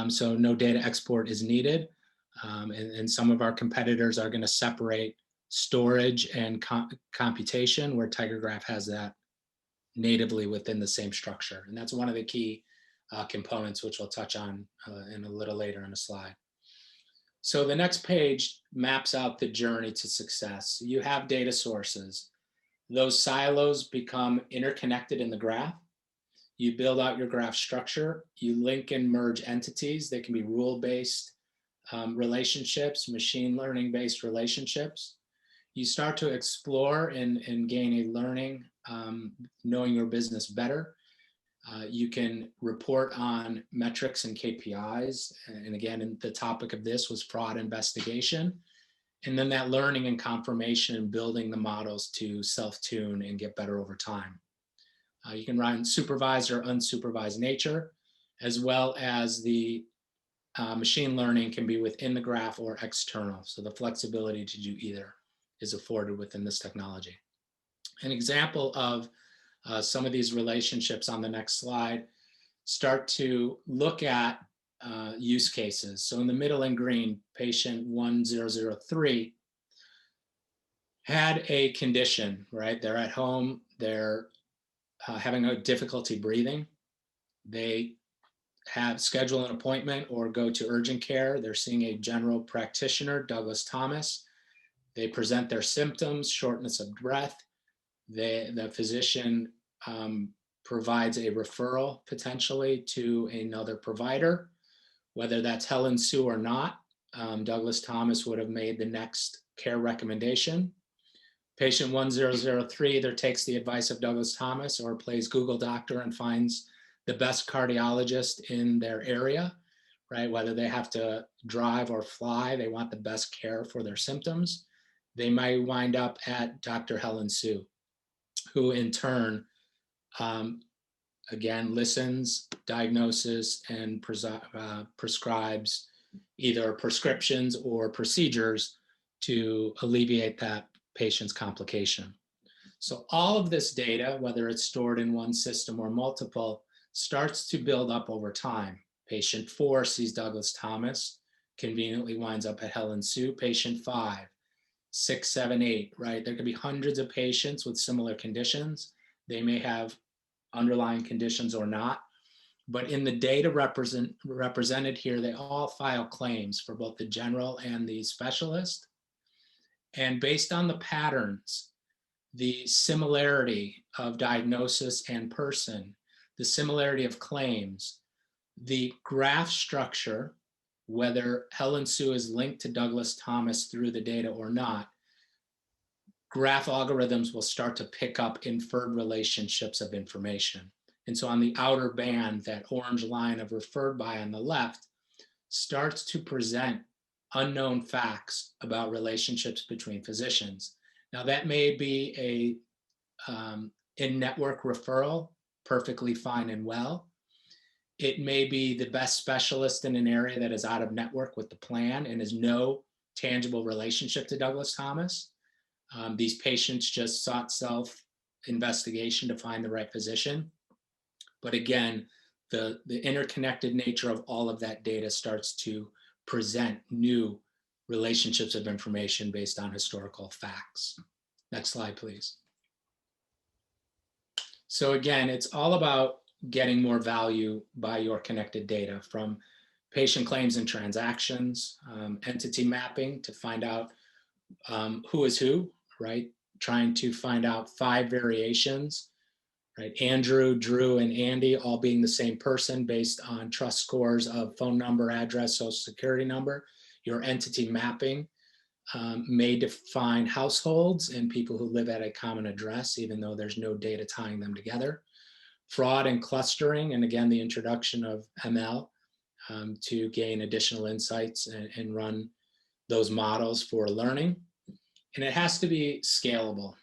so no data export is needed. And some of our competitors are going to separate storage and computation, where TigerGraph has that natively within the same structure. And that's one of the key components, which we'll touch on in a little later in a slide. So the next page maps out the journey to success. You have data sources. Those silos become interconnected in the graph. You build out your graph structure. You link and merge entities. They can be rule-based relationships, machine learning-based relationships. You start to explore and gain a learning, knowing your business better. You can report on metrics and KPIs. And again, the topic of this was fraud investigation. And then that learning and confirmation and building the models to self-tune and get better over time. You can run supervised or unsupervised nature, as well as the machine learning can be within the graph or external. So the flexibility to do either is afforded within this technology. An example of some of these relationships on the next slide start to look at use cases. So in the middle in green, patient 1003 had a condition, right? They're at home, they're having a difficulty breathing. They have schedule an appointment or go to urgent care. They're seeing a general practitioner, Douglas Thomas. They present their symptoms, shortness of breath. The physician provides a referral potentially to another provider, whether that's Helen Sue or not. Douglas Thomas would have made the next care recommendation. Patient 1003 either takes the advice of Douglas Thomas or plays Google Doctor and finds the best cardiologist in their area, right? Whether they have to drive or fly, they want the best care for their symptoms. They might wind up at Dr. Helen Sue, who in turn, again, listens, diagnoses, and prescribes either prescriptions or procedures to alleviate that patient's complication. So all of this data, whether it's stored in one system or multiple, starts to build up over time. Patient 4 sees Douglas Thomas, conveniently winds up at Helen Sue. Patient 5, 6, 7, 8, right? There could be hundreds of patients with similar conditions. They may have underlying conditions or not, but in the data represented here, they all file claims for both the general and the specialist. And based on the patterns the similarity of diagnosis and person, the similarity of claims, the graph structure, whether Helen Sue is linked to Douglas Thomas through the data or not, graph algorithms will start to pick up inferred relationships of information. And so on the outer band, that orange line of referred by on the left starts to present unknown facts about relationships between physicians. Now that may be a in-network referral, perfectly fine and well. It may be the best specialist in an area that is out of network with the plan and has no tangible relationship to Douglas Thomas. These patients just sought self-investigation to find the right physician. But again, the interconnected nature of all of that data starts to present new relationships of information based on historical facts. Next slide, please. So again, it's all about getting more value by your connected data, from patient claims and transactions, entity mapping to find out who is who, right? Trying to find out 5 variations, right? Andrew, Drew, and Andy all being the same person based on trust scores of phone number, address, social security number. Your entity mapping may define households and people who live at a common address, even though there's no data tying them together. Fraud and clustering, and again, the introduction of ML to gain additional insights and run those models for learning. And it has to be scalable,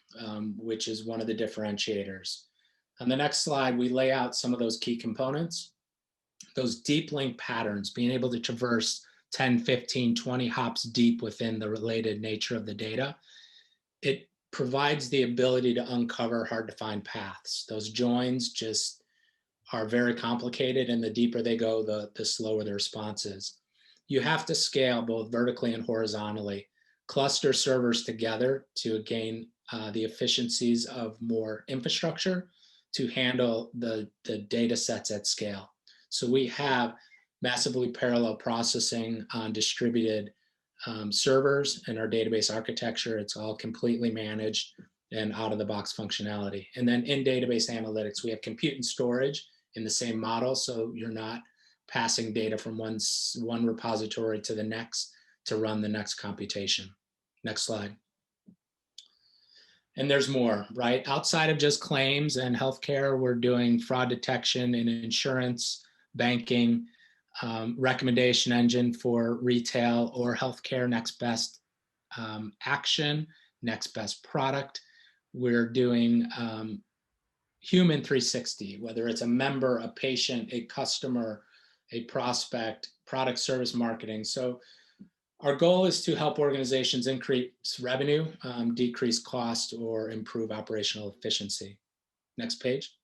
which is one of the differentiators. On the next slide, we lay out some of those key components. Those deep link patterns, being able to traverse 10, 15, 20 hops deep within the related nature of the data. It provides the ability to uncover hard to find paths. Those joins just are very complicated, and the deeper they go, the slower the response is. You have to scale both vertically and horizontally. Cluster servers together to gain the efficiencies of more infrastructure to handle the data sets at scale. So we have massively parallel processing on distributed servers in our database architecture. It's all completely managed and out of the box functionality. And then in database analytics, we have compute and storage in the same model. So you're not passing data from one repository to the next to run the next computation. Next slide. And there's more, right? Outside of just claims and healthcare, we're doing fraud detection in insurance, banking, recommendation engine for retail or healthcare, next best action, next best product. We're doing human 360, whether it's a member, a patient, a customer, a prospect, product service marketing. So our goal is to help organizations increase revenue, decrease cost, or improve operational efficiency. Next page.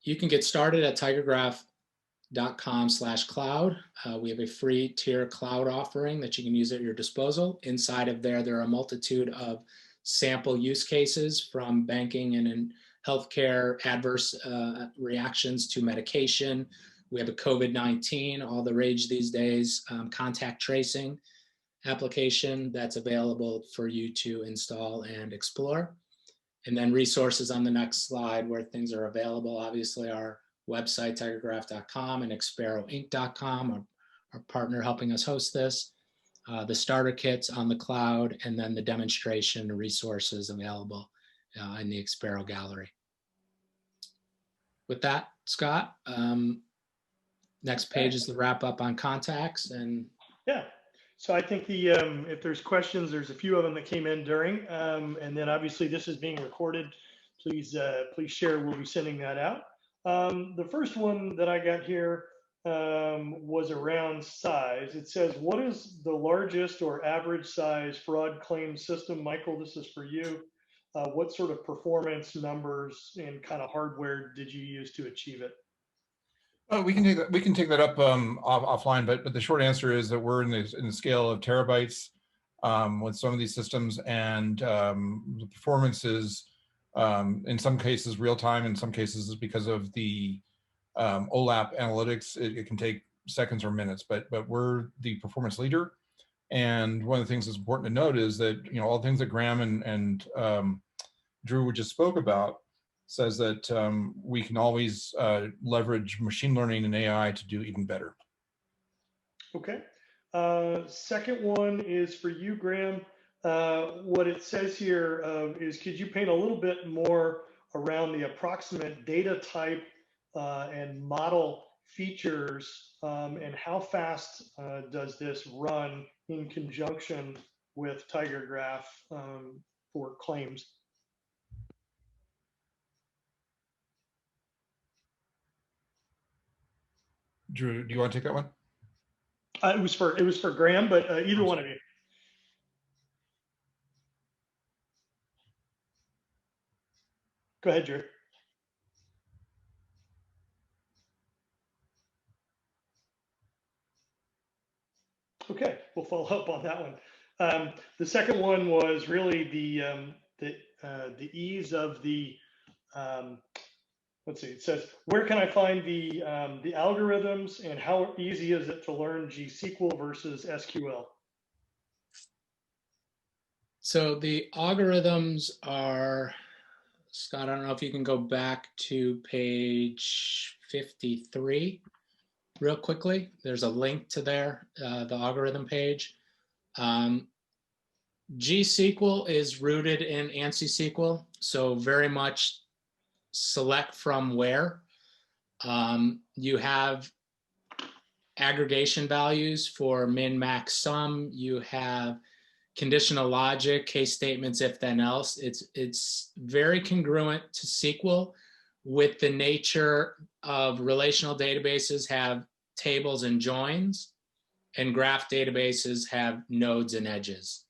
You can get started at tigergraph.com/cloud. We have a free tier cloud offering that you can use at your disposal. Inside of there are a multitude of sample use cases, from banking and in healthcare adverse reactions to medication. We have a COVID-19, all the rage these days, contact tracing application that's available for you to install and explore. And then resources on the next slide where things are available. Obviously, our website, tigergraph.com, and experoinc.com, our partner helping us host this. The starter kits on the cloud, and then the demonstration resources available in the Expero gallery. With that, Scott, next page is the wrap up on contacts. And yeah, so I think if there's questions, there's a few of them that came in during, and then obviously this is being recorded. Please share. We'll be sending that out. The first one that I got here was around size. It says, what is the largest or average size fraud claim system? Michael, this is for you. What sort of performance numbers and kind of hardware did you use to achieve it? We can take that. We can take that up offline. But the short answer is that we're in the scale of terabytes with some of these systems, and the performance is in some cases real time. In some cases, because of the OLAP analytics, it can take seconds or minutes. But we're the performance leader, And one of the things that's important to note is that, you know, all the things that Graham and Drew just spoke about says that we can always leverage machine learning and AI to do even better. Okay. Second one is for you, Graham. What it says here is, could you paint a little bit more around the approximate data type and model features, and how fast does this run in conjunction with TigerGraph for claims? Drew, do you want to take that one? It was for Graham, but either one of you. Go ahead, Drew. Okay, we'll follow up on that one. The second one was really the ease of the let's see. It says, where can I find the algorithms, and how easy is it to learn GSQL versus SQL? So the algorithms are, Scott, I don't know if you can go back to page 53 real quickly. There's a link to there, the algorithm page. GSQL is rooted in ANSI SQL, so very much select from where. You have aggregation values for min, max, sum. You have conditional logic, case statements, if then else. It's very congruent to SQL, with the nature of relational databases have tables and joins, and graph databases have nodes and edges.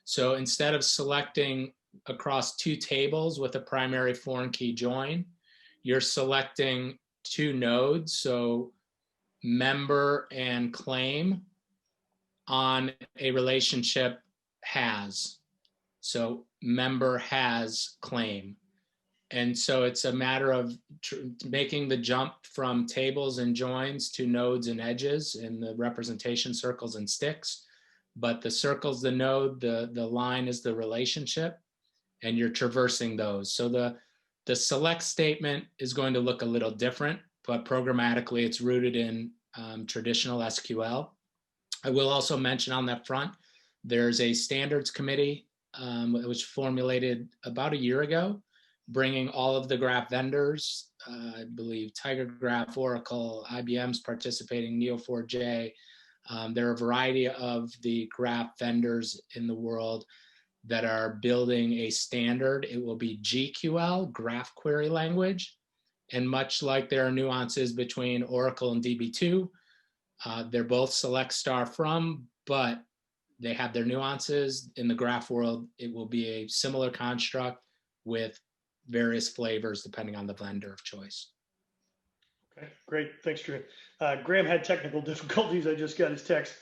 So instead of selecting across two tables with a primary foreign key join, you're selecting two nodes, so member and claim, on a relationship has. So member has claim. And so it's a matter of making the jump from tables and joins to nodes and edges in the representation circles and sticks. But the circle's the node, the line is the relationship, and you're traversing those. So the select statement is going to look a little different, but programmatically it's rooted in traditional SQL. I will also mention on that front, there's a standards committee which formulated about a year ago, bringing all of the graph vendors, I believe TigerGraph, Oracle, IBM's participating, Neo4j. There are a variety of the graph vendors in the world that are building a standard. It will be GQL, graph query language. And much like there are nuances between Oracle and DB2, they're both select star from, but they have their nuances. In the graph world, it will be a similar construct with various flavors depending on the vendor of choice. Okay, great. Thanks, Drew. Graham had technical difficulties. I just got his text.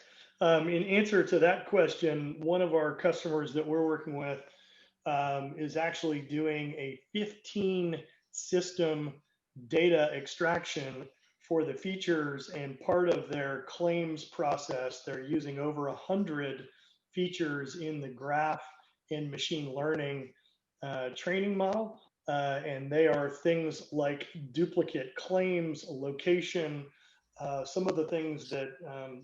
In answer to that question, one of our customers that we're working with is actually doing a 15 system data extraction for the features, and part of their claims process, they're using over 100 features in the graph and machine learning training model. And they are things like duplicate claims, location, some of the things that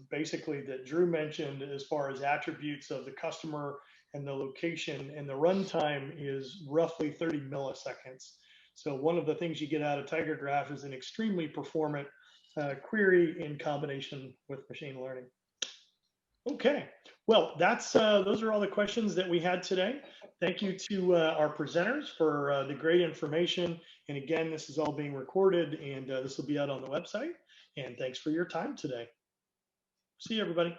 basically that Drew mentioned as far as attributes of the customer and the location, and the runtime is roughly 30 milliseconds. So one of the things you get out of TigerGraph is an extremely performant query in combination with machine learning. Okay, well, that's those are all the questions that we had today. Thank you to our presenters for the great information. And again, this is all being recorded, and this will be out on the website. And thanks for your time today. See you, everybody.